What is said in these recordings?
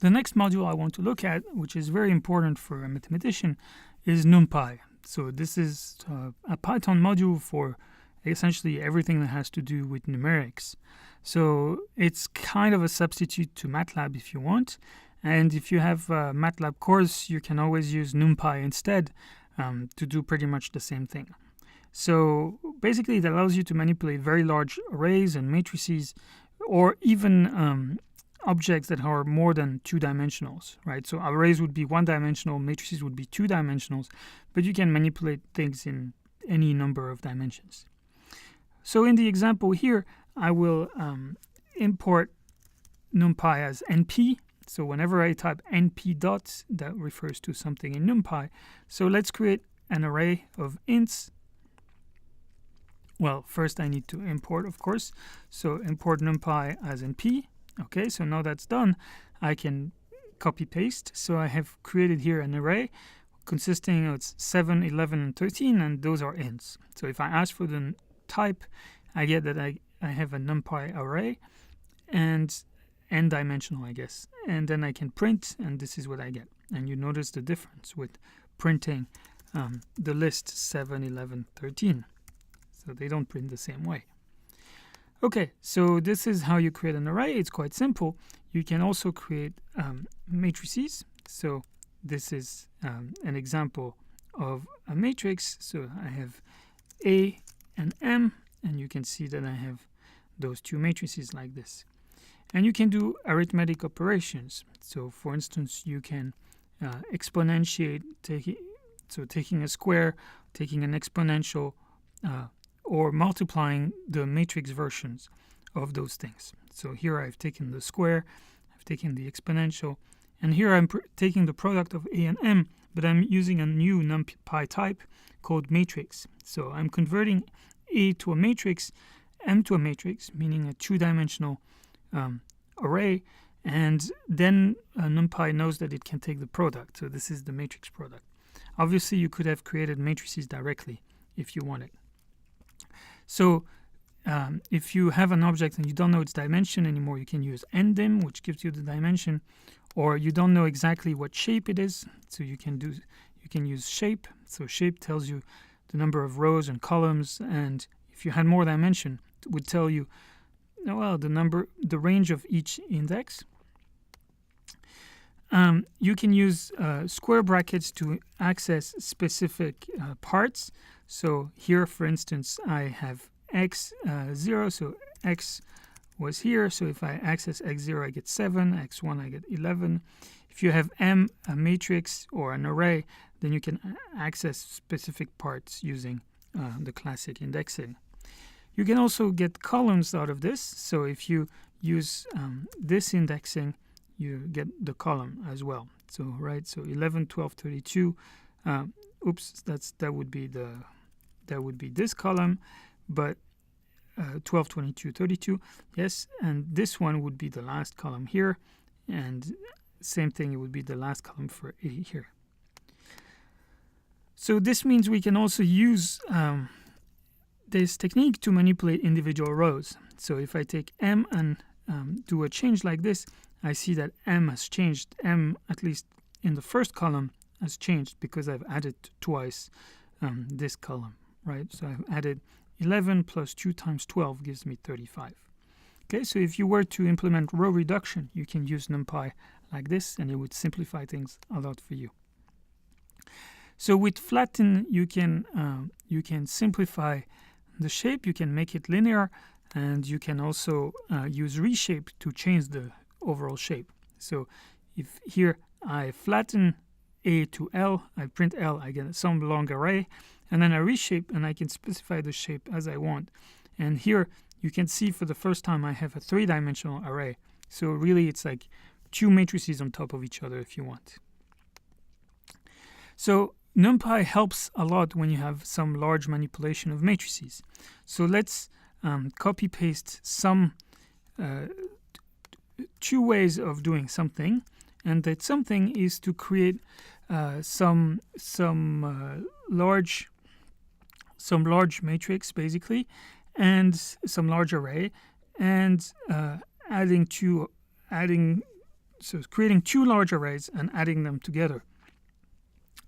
The next module I want to look at, which is very important for a mathematician, is NumPy. So this is a Python module for essentially everything that has to do with numerics. So it's kind of a substitute to MATLAB if you want. And if you have a MATLAB course, you can always use NumPy instead to do pretty much the same thing. So basically it allows you to manipulate very large arrays and matrices, or even objects that are more than two-dimensionals, right? So arrays would be one-dimensional, matrices would be two-dimensionals, but you can manipulate things in any number of dimensions. So in the example here, I will import NumPy as NP. So whenever I type NP dots, that refers to something in NumPy. So let's create an array of ints. Well, first I need to import, of course. So import NumPy as NP. Okay, so now that's done, I can copy paste. So I have created here an array consisting of 7, 11, and 13, and those are ints. So if I ask for the type, I get that I have a NumPy array and n-dimensional, I guess. And then I can print, and this is what I get. And you notice the difference with printing the list 7, 11, 13. So they don't print the same way. Okay, so this is how you create an array. It's quite simple. You can also create matrices. So this is an example of a matrix. So I have A and M, and you can see that I have those two matrices like this. And you can do arithmetic operations. So for instance, you can exponentiate, taking a square, taking an exponential, or multiplying the matrix versions of those things. So here I've taken the square, I've taken the exponential, and here I'm taking the product of A and M, but I'm using a new NumPy type called matrix. So I'm converting A to a matrix, M to a matrix, meaning a two-dimensional array, and then NumPy knows that it can take the product. So this is the matrix product. Obviously, you could have created matrices directly if you wanted. So if you have an object and you don't know its dimension anymore, you can use ndim, which gives you the dimension, or you don't know exactly what shape it is, so you can use shape. So shape tells you the number of rows and columns, and if you had more dimension, it would tell you, well, the range of each index. You can use square brackets to access specific parts. So here, for instance, I have x0, so x was here. So if I access x0, I get 7, x1, I get 11. If you have M, a matrix or an array, then you can access specific parts using the classic indexing. You can also get columns out of this. So if you use this indexing, you get the column as well. So right, so 11, 12, 32. That would be this column, but 12, 22, 32. Yes, and this one would be the last column here, and same thing, it would be the last column for A here. So this means we can also use this technique to manipulate individual rows. So if I take M and do a change like this, I see that M has changed. M, at least in the first column, has changed because I've added twice this column, right? So I've added 11 plus 2 times 12 gives me 35. Okay, so if you were to implement row reduction, you can use NumPy like this, and it would simplify things a lot for you. So with flatten, you can simplify the shape, you can make it linear, and you can also use reshape to change the overall shape. So if here I flatten A to L, I print L, I get some long array, and then I reshape and I can specify the shape as I want. And here you can see for the first time I have a 3-dimensional array. So really it's like two matrices on top of each other if you want. So NumPy helps a lot when you have some large manipulation of matrices. So let's copy paste some two ways of doing something, and that something is to create some large matrix basically, and some large array, and adding So creating two large arrays and adding them together.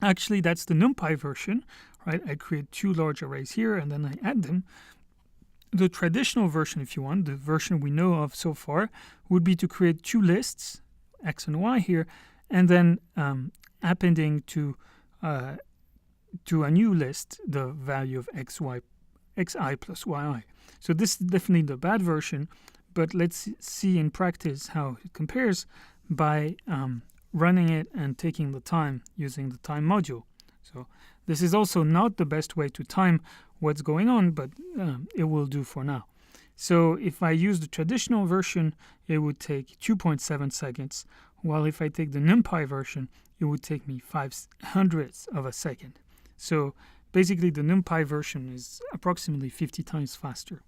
Actually, that's the NumPy version, right? I create two large arrays here and then I add them. The traditional version, if you want, the version we know of so far, would be to create two lists, X and Y here, and then appending to a new list the value of xi plus yi. So this is definitely the bad version, but let's see in practice how it compares by running it and taking the time using the time module. So this is also not the best way to time what's going on, but it will do for now. So if I use the traditional version, it would take 2.7 seconds, while if I take the NumPy version, it would take me 0.05 of a second. So basically the NumPy version is approximately 50 times faster.